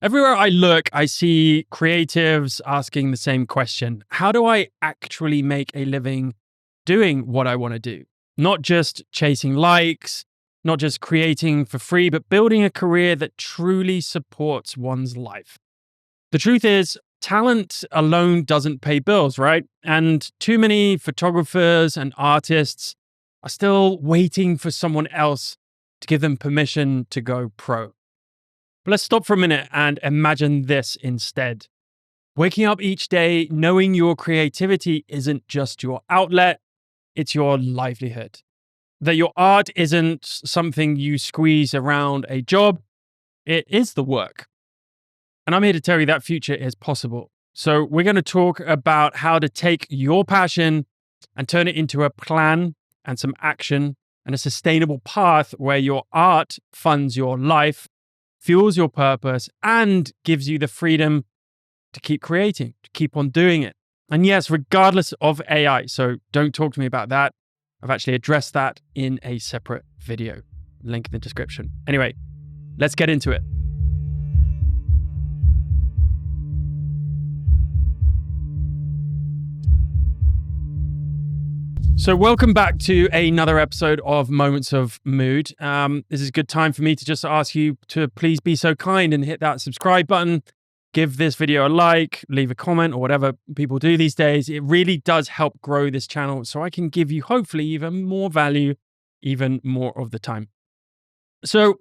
Everywhere I look, I see creatives asking the same question. How do I actually make a living doing what I want to do? Not just chasing likes, not just creating for free, but building a career that truly supports one's life. The truth is, talent alone doesn't pay bills, right? And too many photographers and artists are still waiting for someone else to give them permission to go pro. But let's stop for a minute and imagine this instead. Waking up each day knowing your creativity isn't just your outlet, it's your livelihood. That your art isn't something you squeeze around a job, it is the work. And I'm here to tell you that future is possible. So we're going to talk about how to take your passion and turn it into a plan and some action and a sustainable path where your art funds your life, fuels your purpose, and gives you the freedom to keep creating, to keep on doing it. And yes, regardless of AI. So don't talk to me about that. I've actually addressed that in a separate video. Link in the description. Anyway, let's get into it. So welcome back to another episode of Moments of Mood. This is a good time for me to just ask you to please be so kind and hit that subscribe button, give this video a like, leave a comment or whatever people do these days. It really does help grow this channel so I can give you hopefully even more value, even more of the time. So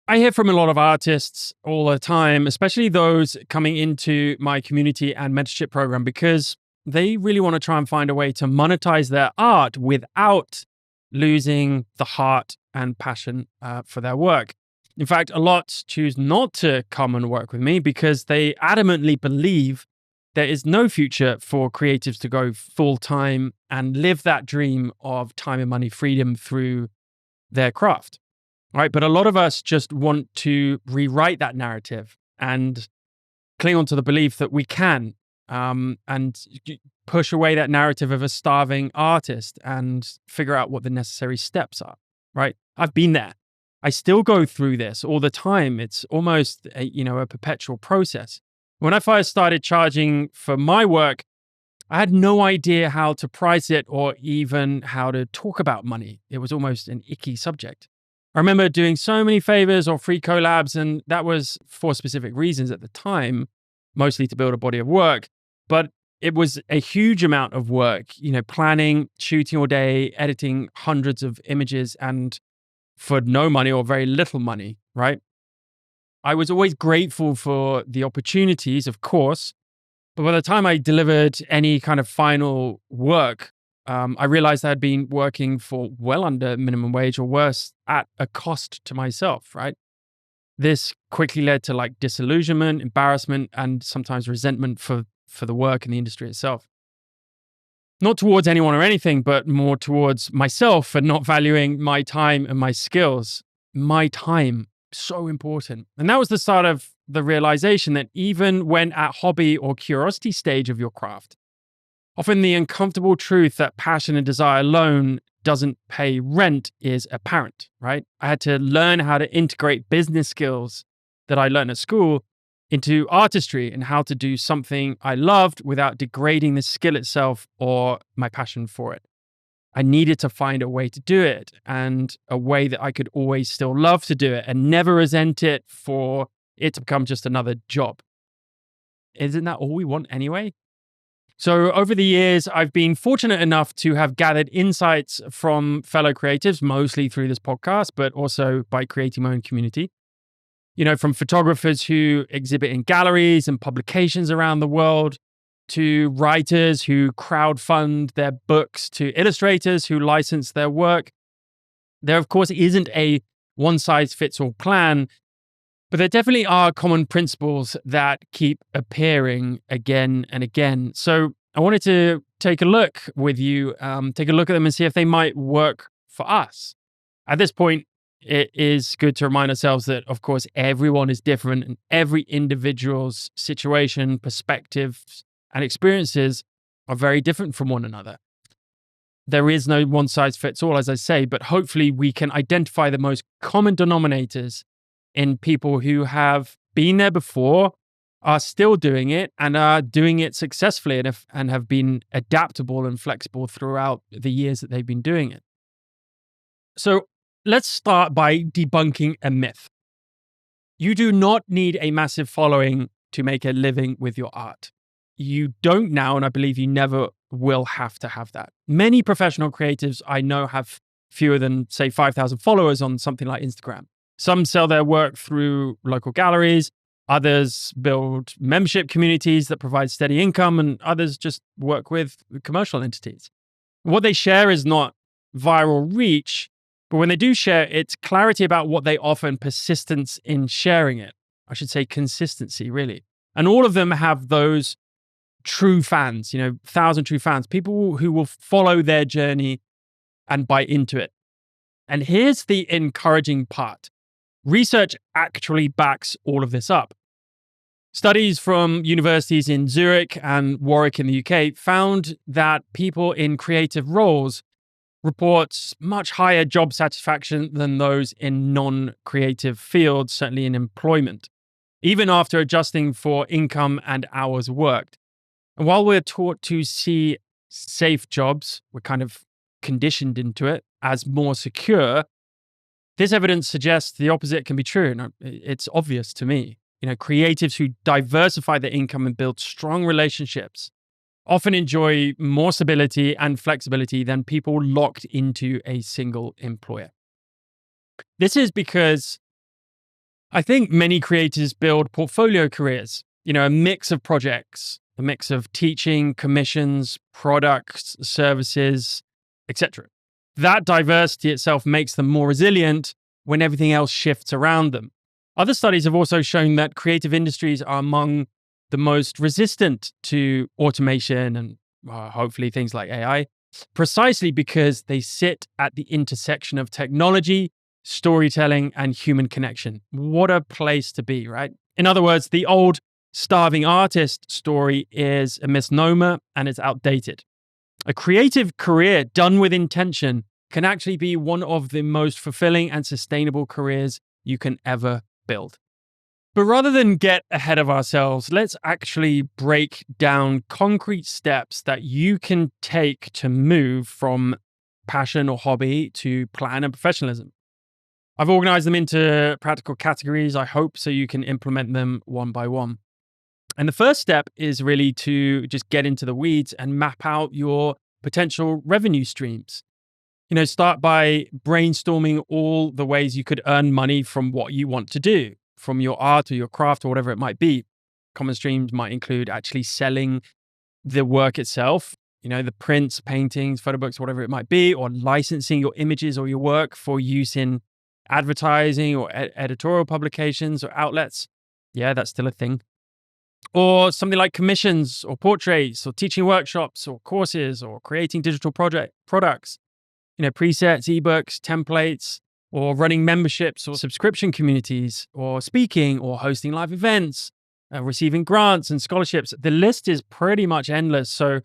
I hear from a lot of artists all the time, especially those coming into my community and mentorship program, because they really want to try and find a way to monetize their art without losing the heart and passion for their work. In fact, a lot choose not to come and work with me because they adamantly believe there is no future for creatives to go full-time and live that dream of time and money freedom through their craft, right? But a lot of us just want to rewrite that narrative and cling on to the belief that we can and push away that narrative of a starving artist and figure out what the necessary steps are, right? I've been there. I still go through this all the time. It's almost a perpetual process. When I first started charging for my work, I had no idea how to price it or even how to talk about money. It was almost an icky subject. I remember doing so many favors or free collabs, and that was for specific reasons at the time, mostly to build a body of work. But it was a huge amount of work, planning, shooting all day, editing hundreds of images, and for no money or very little money, right? I was always grateful for the opportunities, of course, but by the time I delivered any kind of final work, I realized I had been working for well under minimum wage or worse at a cost to myself, right? This quickly led to disillusionment, embarrassment, and sometimes resentment for the work and the industry itself. Not towards anyone or anything, but more towards myself for not valuing my time and my skills. My time, so important. And that was the start of the realization that even when at hobby or curiosity stage of your craft, often the uncomfortable truth that passion and desire alone doesn't pay rent is apparent, right? I had to learn how to integrate business skills that I learned at school into artistry and how to do something I loved without degrading the skill itself or my passion for it. I needed to find a way to do it and a way that I could always still love to do it and never resent it for it to become just another job. Isn't that all we want anyway? So over the years, I've been fortunate enough to have gathered insights from fellow creatives, mostly through this podcast, but also by creating my own community. From photographers who exhibit in galleries and publications around the world, to writers who crowdfund their books, to illustrators who license their work. There, of course, isn't a one-size-fits-all plan, but there definitely are common principles that keep appearing again and again. So I wanted to take a look with you, take a look at them and see if they might work for us. At this point, it is good to remind ourselves that, of course, everyone is different and every individual's situation, perspectives, and experiences are very different from one another. There is no one size fits all, as I say, but hopefully we can identify the most common denominators in people who have been there before, are still doing it, and are doing it successfully, and have been adaptable and flexible throughout the years that they've been doing it. So let's start by debunking a myth. You do not need a massive following to make a living with your art. You don't now, and I believe you never will have to have that. Many professional creatives I know have fewer than, say, 5,000 followers on something like Instagram. Some sell their work through local galleries, others build membership communities that provide steady income, and others just work with commercial entities. What they share is not viral reach, but when they do share, it's clarity about what they offer and persistence in sharing it. I should say consistency, really. And all of them have those true fans, 1,000 true fans, people who will follow their journey and buy into it. And here's the encouraging part. Research actually backs all of this up. Studies from universities in Zurich and Warwick in the UK found that people in creative roles report much higher job satisfaction than those in non-creative fields, certainly in employment, even after adjusting for income and hours worked. And while we're taught to see safe jobs, we're kind of conditioned into it as more secure, this evidence suggests the opposite can be true. And it's obvious to me. Creatives who diversify their income and build strong relationships often enjoy more stability and flexibility than people locked into a single employer. This is because I think many creators build portfolio careers, a mix of projects, a mix of teaching, commissions, products, services, etc. That diversity itself makes them more resilient when everything else shifts around them. Other studies have also shown that creative industries are among the most resistant to automation and hopefully things like AI, precisely because they sit at the intersection of technology, storytelling, and human connection. What a place to be, right? In other words, the old starving artist story is a misnomer and it's outdated. A creative career done with intention can actually be one of the most fulfilling and sustainable careers you can ever build. But rather than get ahead of ourselves, let's actually break down concrete steps that you can take to move from passion or hobby to plan and professionalism. I've organized them into practical categories, I hope, so you can implement them one by one. And the first step is really to just get into the weeds and map out your potential revenue streams. Start by brainstorming all the ways you could earn money from what you want to do, from your art or your craft or whatever it might be. Common streams might include actually selling the work itself, the prints, paintings, photo books, whatever it might be, or licensing your images or your work for use in advertising or editorial publications or outlets. Yeah, that's still a thing. Or something like commissions or portraits or teaching workshops or courses or creating digital products. Presets, ebooks, templates, or running memberships or subscription communities, or speaking or hosting live events, receiving grants and scholarships. The list is pretty much endless. So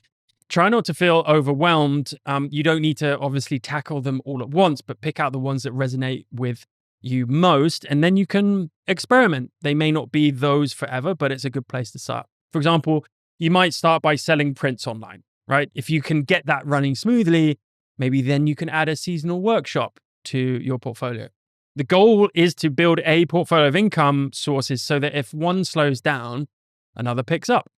try not to feel overwhelmed. You don't need to obviously tackle them all at once, but pick out the ones that resonate with you most, and then you can experiment. They may not be those forever, but it's a good place to start. For example, you might start by selling prints online, right? If you can get that running smoothly, maybe then you can add a seasonal workshop to your portfolio. The goal is to build a portfolio of income sources so that if one slows down, another picks up.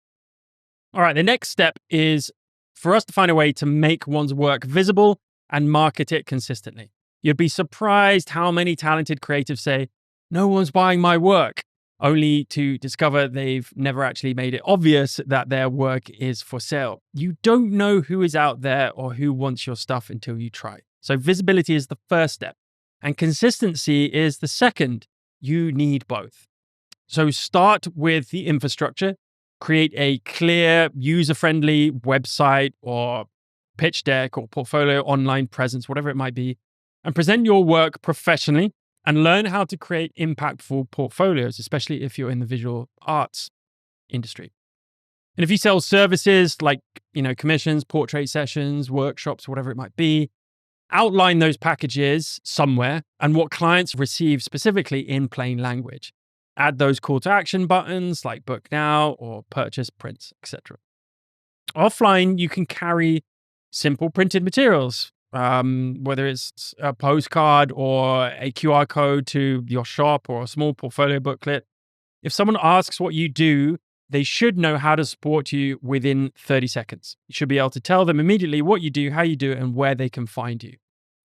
All right, the next step is for us to find a way to make one's work visible and market it consistently. You'd be surprised how many talented creatives say, "No one's buying my work," only to discover they've never actually made it obvious that their work is for sale. You don't know who is out there or who wants your stuff until you try. So visibility is the first step, and consistency is the second. You need both. So start with the infrastructure, create a clear, user-friendly website or pitch deck or portfolio online presence, whatever it might be, and present your work professionally and learn how to create impactful portfolios, especially if you're in the visual arts industry. And if you sell services like, commissions, portrait sessions, workshops, whatever it might be, outline those packages somewhere and what clients receive specifically in plain language. Add those call to action buttons like book now or purchase prints, etc. Offline, you can carry simple printed materials, whether it's a postcard or a QR code to your shop or a small portfolio booklet. If someone asks what you do, they should know how to support you within 30 seconds. You should be able to tell them immediately what you do, how you do it, and where they can find you.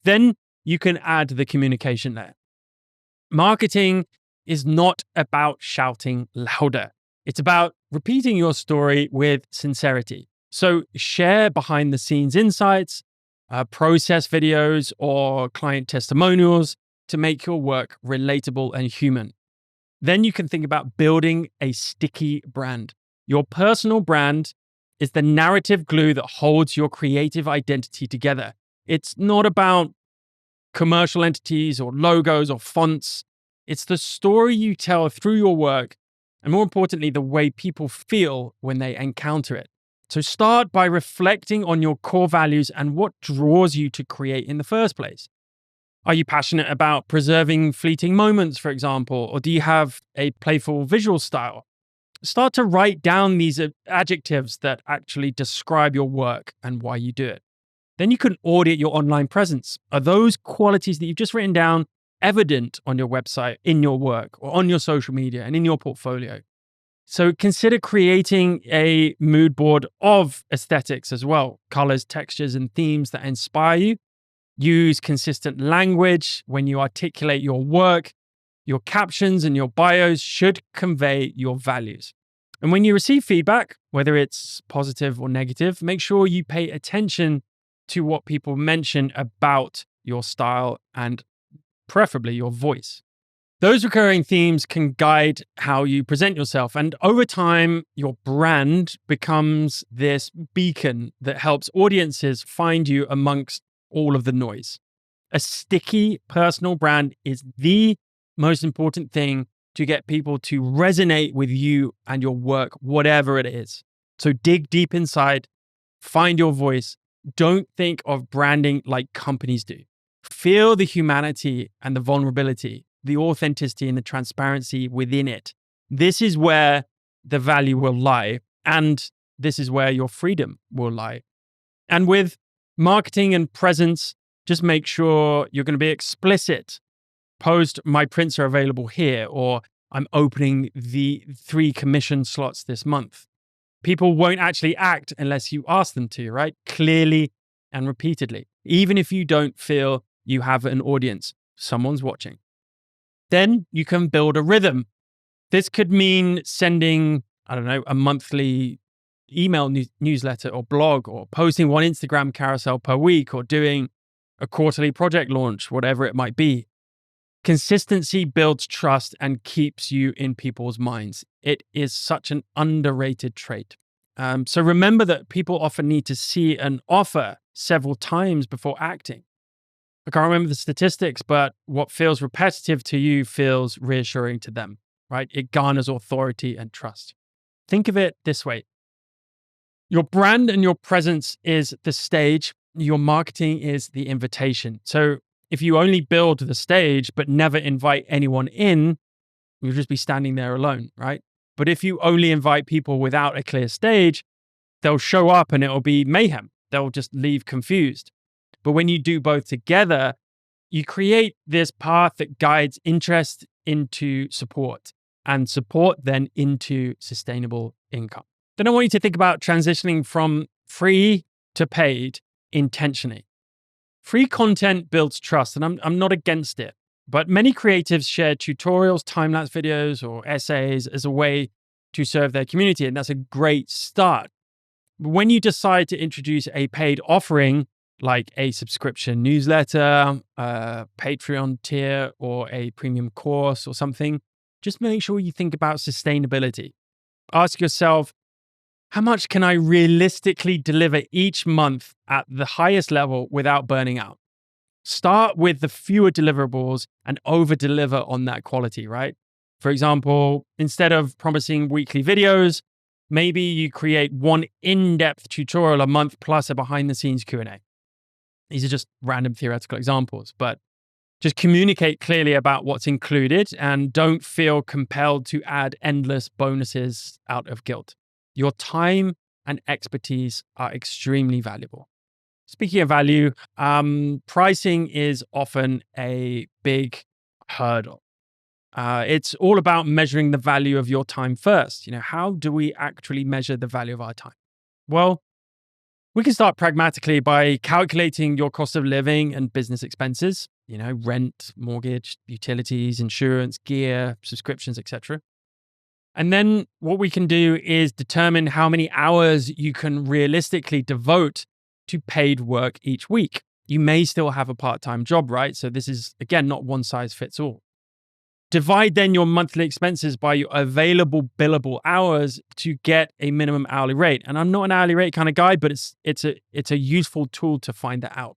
Then you can add the communication layer. Marketing is not about shouting louder. It's about repeating your story with sincerity. So share behind the scenes insights, process videos, or client testimonials to make your work relatable and human. Then you can think about building a sticky brand. Your personal brand is the narrative glue that holds your creative identity together. It's not about commercial entities or logos or fonts. It's the story you tell through your work, and more importantly, the way people feel when they encounter it. So start by reflecting on your core values and what draws you to create in the first place. Are you passionate about preserving fleeting moments, for example, or do you have a playful visual style? Start to write down these adjectives that actually describe your work and why you do it. Then you can audit your online presence. Are those qualities that you've just written down evident on your website, in your work, or on your social media and in your portfolio? So consider creating a mood board of aesthetics as well, colors, textures, and themes that inspire you. Use consistent language when you articulate your work. Your captions and your bios should convey your values. And when you receive feedback, whether it's positive or negative, make sure you pay attention to what people mention about your style and preferably your voice. Those recurring themes can guide how you present yourself. And over time, your brand becomes this beacon that helps audiences find you amongst all of the noise. A sticky personal brand is the most important thing to get people to resonate with you and your work, whatever it is. So dig deep inside, find your voice. Don't think of branding like companies do. Feel the humanity and the vulnerability, the authenticity and the transparency within it. This is where the value will lie, and this is where your freedom will lie. And with marketing and presence, just make sure you're going to be explicit. Post, my prints are available here, or I'm opening the 3 commission slots this month. People won't actually act unless you ask them to, right? Clearly and repeatedly. Even if you don't feel you have an audience, someone's watching. Then you can build a rhythm. This could mean sending, a monthly email newsletter or blog, or posting 1 Instagram carousel per week, or doing a quarterly project launch, whatever it might be. Consistency builds trust and keeps you in people's minds. It is such an underrated trait. So remember that people often need to see an offer several times before acting. I can't remember the statistics, but what feels repetitive to you feels reassuring to them, right? It garners authority and trust. Think of it this way. Your brand and your presence is the stage. Your marketing is the invitation. So if you only build the stage but never invite anyone in, you'll just be standing there alone, right? But if you only invite people without a clear stage, they'll show up and it'll be mayhem. They'll just leave confused. But when you do both together, you create this path that guides interest into support, and support then into sustainable income. Then I want you to think about transitioning from free to paid intentionally. Free content builds trust, and I'm not against it. But many creatives share tutorials, time-lapse videos, or essays as a way to serve their community, and that's a great start. But when you decide to introduce a paid offering, like a subscription newsletter, a Patreon tier, or a premium course or something, just make sure you think about sustainability. Ask yourself, how much can I realistically deliver each month at the highest level without burning out? Start with the fewer deliverables and over-deliver on that quality, right? For example, instead of promising weekly videos, maybe you create 1 in-depth tutorial a month plus a behind-the-scenes Q&A. These are just random theoretical examples, but Just communicate clearly about what's included and don't feel compelled to add endless bonuses out of guilt. Your time and expertise are extremely valuable. Speaking of value, pricing is often a big hurdle. It's all about measuring the value of your time first. How do we actually measure the value of our time? Well, we can start pragmatically by calculating your cost of living and business expenses, rent, mortgage, utilities, insurance, gear, subscriptions, etc. And then what we can do is determine how many hours you can realistically devote to paid work each week. You may still have a part-time job, right? So this is, again, not one size fits all. Divide then your monthly expenses by your available billable hours to get a minimum hourly rate. And I'm not an hourly rate kind of guy, but it's a useful tool to find that out.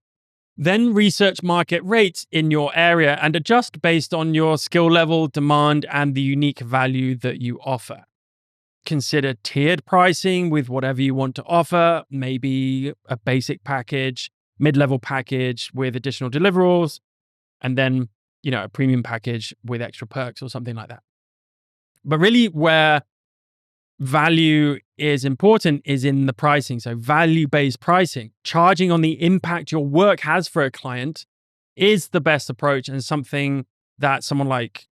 Then research market rates in your area and adjust based on your skill level, demand, and the unique value that you offer. Consider tiered pricing with whatever you want to offer, maybe a basic package, mid-level package with additional deliverables, and then, a premium package with extra perks or something like that. But really where value is important is in the pricing. So value-based pricing, charging on the impact your work has for a client is the best approach and something that someone like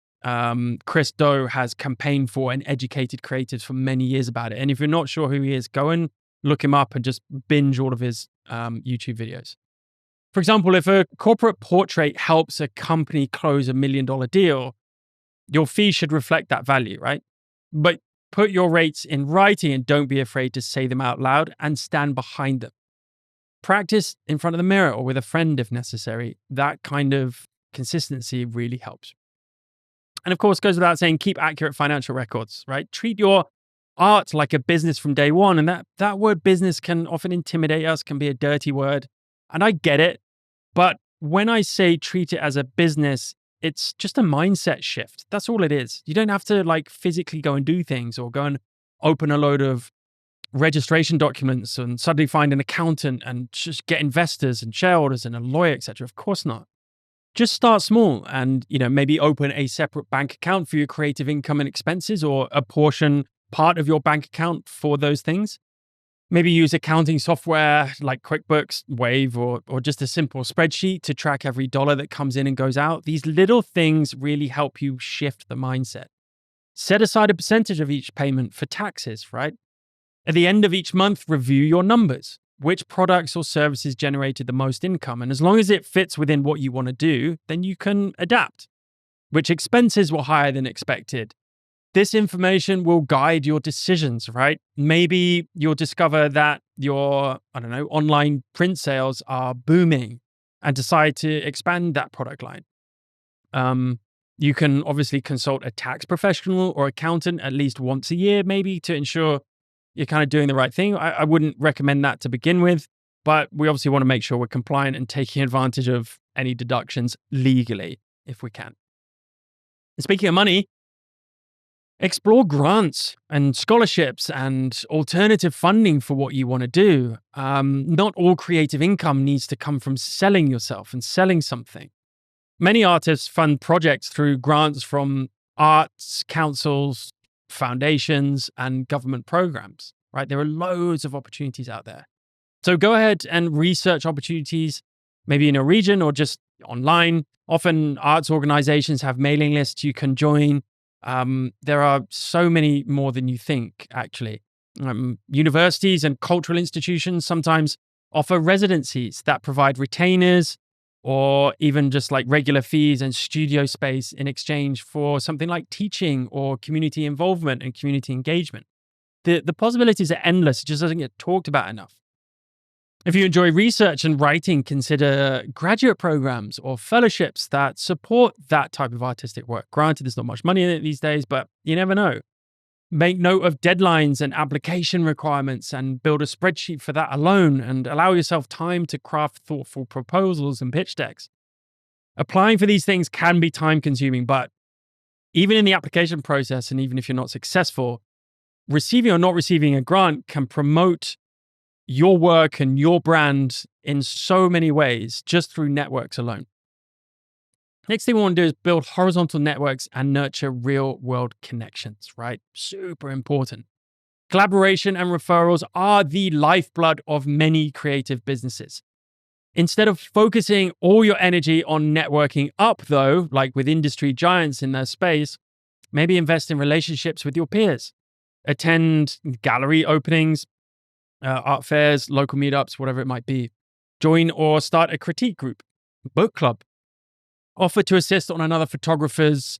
Chris Do has campaigned for and educated creatives for many years about it. And if you're not sure who he is, go and look him up and just binge all of his YouTube videos. For example, if a corporate portrait helps a company close $1 million deal, your fee should reflect that value, right? But put your rates in writing and don't be afraid to say them out loud and stand behind them. Practice in front of the mirror or with a friend if necessary. That kind of consistency really helps. And of course, goes without saying, keep accurate financial records, right? Treat your art like a business from day one. And that word business can often intimidate us, can be a dirty word. And I get it. But when I say treat it as a business, it's just a mindset shift. That's all it is. You don't have to physically go and do things or go and open a load of registration documents and suddenly find an accountant and just get investors and shareholders and a lawyer, etc. Of course not. Just start small and, maybe open a separate bank account for your creative income and expenses or a part of your bank account for those things. Maybe use accounting software like QuickBooks, Wave, or just a simple spreadsheet to track every dollar that comes in and goes out. These little things really help you shift the mindset. Set aside a percentage of each payment for taxes, right? At the end of each month, review your numbers. Which products or services generated the most income? And as long as it fits within what you want to do, then you can adapt. Which expenses were higher than expected? This information will guide your decisions, right? Maybe you'll discover that your, online print sales are booming and decide to expand that product line. You can obviously consult a tax professional or accountant at least once a year, maybe, to ensure you're kind of doing the right thing. I wouldn't recommend that to begin with, but we obviously want to make sure we're compliant and taking advantage of any deductions legally if we can. And speaking of money, explore grants and scholarships and alternative funding for what you want to do. Not all creative income needs to come from selling yourself and selling something. Many artists fund projects through grants from arts councils, foundations, and government programs, right? There are loads of opportunities out there. So go ahead and research opportunities, maybe in a region or just online. Often arts organizations have mailing lists you can join. There are so many more than you think, actually. Universities and cultural institutions sometimes offer residencies that provide retainers or even just regular fees and studio space in exchange for something like teaching or community involvement and community engagement. The possibilities are endless. It just doesn't get talked about enough. If you enjoy research and writing, consider graduate programs or fellowships that support that type of artistic work. Granted, there's not much money in it these days, but you never know. Make note of deadlines and application requirements and build a spreadsheet for that alone and allow yourself time to craft thoughtful proposals and pitch decks. Applying for these things can be time consuming, but even in the application process, and even if you're not successful, receiving or not receiving a grant can promote your work and your brand in so many ways just through networks alone. Next thing we want to do is build horizontal networks and nurture real world connections, right? Super important. Collaboration and referrals are the lifeblood of many creative businesses. Instead of focusing all your energy on networking up, though, like with industry giants in their space, maybe invest in relationships with your peers. Attend gallery openings, art fairs, local meetups, whatever it might be. Join or start a critique group, book club. Offer to assist on another photographer's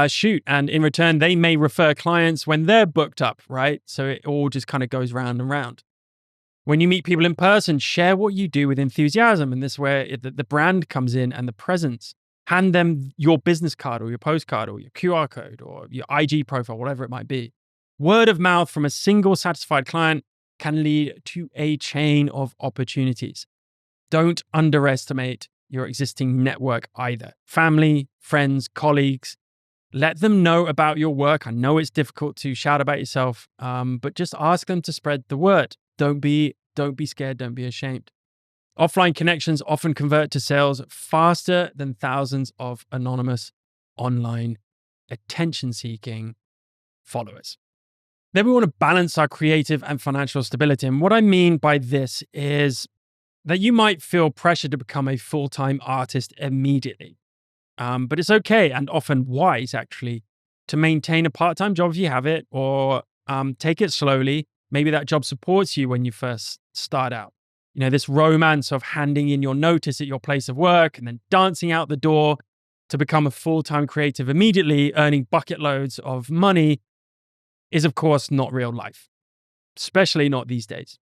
shoot. And in return, they may refer clients when they're booked up, right? So it all just kind of goes round and round. When you meet people in person, share what you do with enthusiasm. And this is where the brand comes in and the presence. Hand them your business card or your postcard or your QR code or your IG profile, whatever it might be. Word of mouth from a single satisfied client can lead to a chain of opportunities. Don't underestimate your existing network either. Family, friends, colleagues, let them know about your work. I know it's difficult to shout about yourself, but just ask them to spread the word. Don't be scared. Don't be ashamed. Offline connections often convert to sales faster than thousands of anonymous online attention-seeking followers. Then we want to balance our creative and financial stability. And what I mean by this is that you might feel pressure to become a full-time artist immediately. But it's okay and often wise, actually, to maintain a part-time job if you have it, or take it slowly. Maybe that job supports you when you first start out. You know, this romance of handing in your notice at your place of work and then dancing out the door to become a full-time creative immediately, earning bucket loads of money, is of course not real life, especially not these days.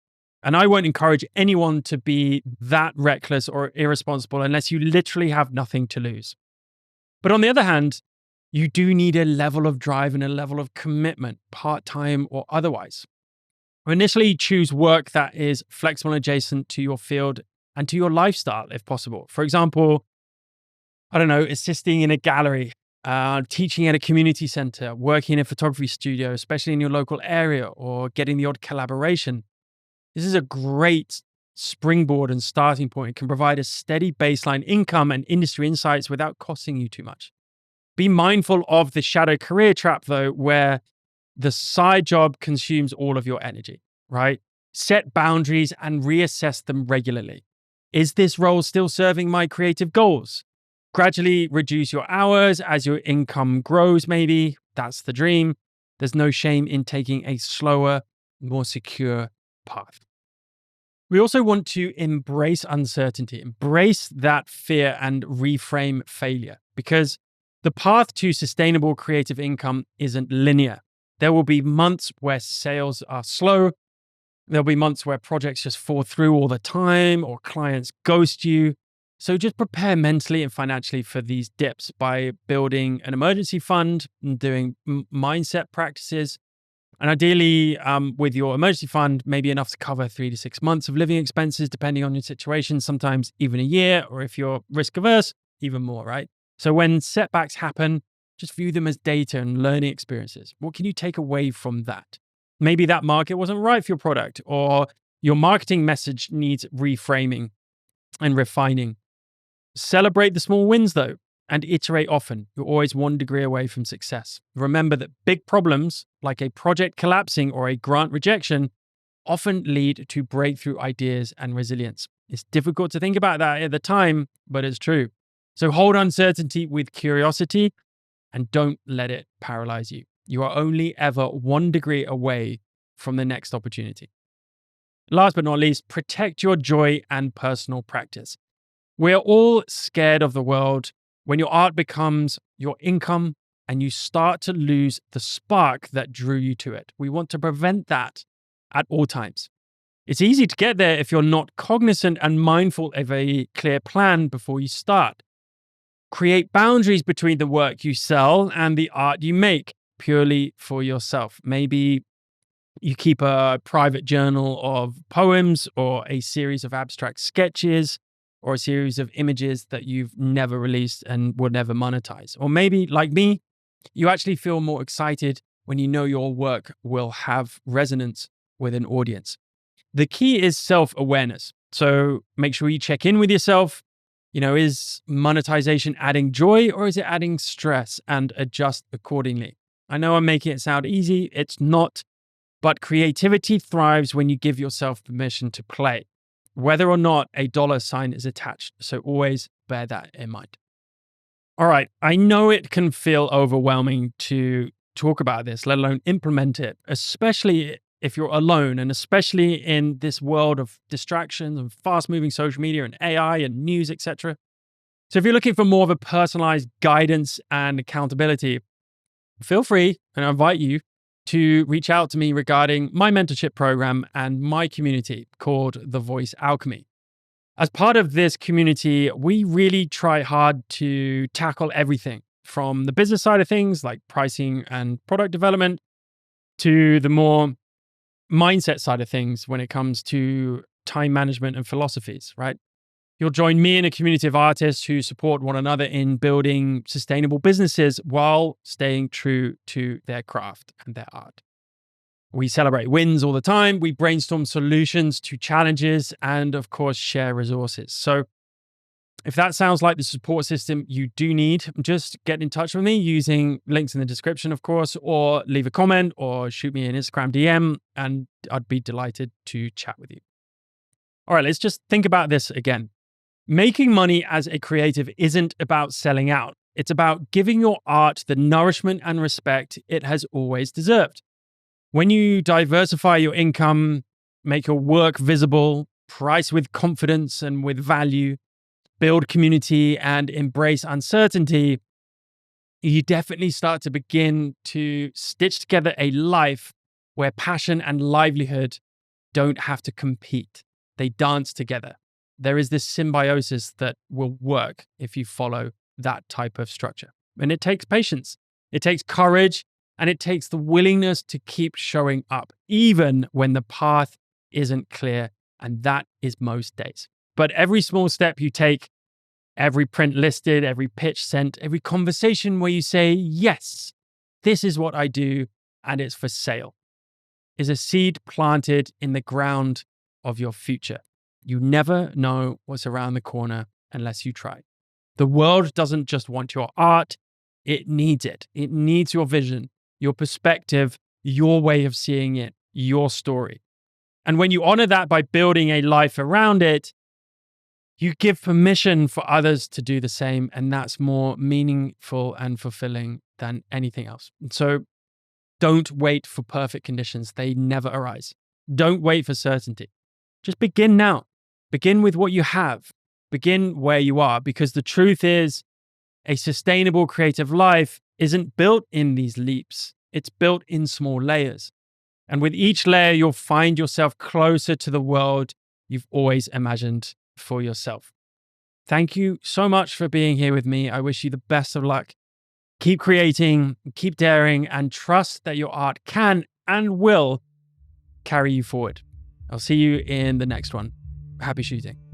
And I won't encourage anyone to be that reckless or irresponsible unless you literally have nothing to lose. But on the other hand, you do need a level of drive and a level of commitment, part-time or otherwise. Initially, choose work that is flexible and adjacent to your field and to your lifestyle, if possible. For example, I don't know, assisting in a gallery, teaching at a community center, working in a photography studio, especially in your local area, or getting the odd collaboration. This is a great springboard and starting point. It can provide a steady baseline income and industry insights without costing you too much. Be mindful of the shadow career trap, though, where the side job consumes all of your energy, right? Set boundaries and reassess them regularly. Is this role still serving my creative goals? Gradually reduce your hours as your income grows, maybe. That's the dream. There's no shame in taking a slower, more secure path. We also want to embrace uncertainty, embrace that fear and reframe failure, because the path to sustainable creative income isn't linear. There will be months where sales are slow. There'll be months where projects just fall through all the time or clients ghost you. So just prepare mentally and financially for these dips by building an emergency fund and doing mindset practices. And ideally, with your emergency fund, maybe enough to cover 3 to 6 months of living expenses, depending on your situation, sometimes even a year, or if you're risk averse, even more, right? So when setbacks happen, just view them as data and learning experiences. What can you take away from that? Maybe that market wasn't right for your product, or your marketing message needs reframing and refining. Celebrate the small wins, though, and iterate often. You're always 1 degree away from success. Remember that big problems, like a project collapsing or a grant rejection, often lead to breakthrough ideas and resilience. It's difficult to think about that at the time, but it's true. So hold uncertainty with curiosity and don't let it paralyze you. You are only ever 1 degree away from the next opportunity. Last but not least, protect your joy and personal practice. We're all scared of the world when your art becomes your income and you start to lose the spark that drew you to it. We want to prevent that at all times. It's easy to get there if you're not cognizant and mindful of a clear plan before you start. Create boundaries between the work you sell and the art you make purely for yourself. Maybe you keep a private journal of poems or a series of abstract sketches or a series of images that you've never released and will never monetize. Or maybe, like me, you actually feel more excited when you know your work will have resonance with an audience. The key is self-awareness. So make sure you check in with yourself. Is monetization adding joy or is it adding stress, and adjust accordingly? I know I'm making it sound easy. It's not, but creativity thrives when you give yourself permission to play, whether or not a dollar sign is attached. So always bear that in mind. All right. I know it can feel overwhelming to talk about this, let alone implement it, especially if you're alone, and especially in this world of distractions and fast moving social media and AI and news, etc. So if you're looking for more of a personalized guidance and accountability, feel free, and I invite you to reach out to me regarding my mentorship program and my community called The Voice Alchemy. As part of this community, we really try hard to tackle everything from the business side of things like pricing and product development to the more mindset side of things when it comes to time management and philosophies, right? You'll join me in a community of artists who support one another in building sustainable businesses while staying true to their craft and their art. We celebrate wins all the time. We brainstorm solutions to challenges and, of course, share resources. So if that sounds like the support system you do need, just get in touch with me using links in the description, of course, or leave a comment or shoot me an Instagram DM, and I'd be delighted to chat with you. All right, let's just think about this again. Making money as a creative isn't about selling out. It's about giving your art the nourishment and respect it has always deserved. When you diversify your income, make your work visible, price with confidence and with value, build community, and embrace uncertainty, you definitely start to begin to stitch together a life where passion and livelihood don't have to compete. They dance together. There is this symbiosis that will work if you follow that type of structure. And it takes patience, it takes courage, and it takes the willingness to keep showing up, even when the path isn't clear. And that is most days. But every small step you take, every print listed, every pitch sent, every conversation where you say, yes, this is what I do and it's for sale, is a seed planted in the ground of your future. You never know what's around the corner unless you try. The world doesn't just want your art, it needs it. It needs your vision, your perspective, your way of seeing it, your story. And when you honor that by building a life around it, you give permission for others to do the same. And that's more meaningful and fulfilling than anything else. And so don't wait for perfect conditions. They never arise. Don't wait for certainty. Just begin now. Begin with what you have. Begin where you are, because the truth is, a sustainable creative life isn't built in these leaps. It's built in small layers. And with each layer, you'll find yourself closer to the world you've always imagined for yourself. Thank you so much for being here with me. I wish you the best of luck. Keep creating, keep daring, and trust that your art can and will carry you forward. I'll see you in the next one. Happy shooting.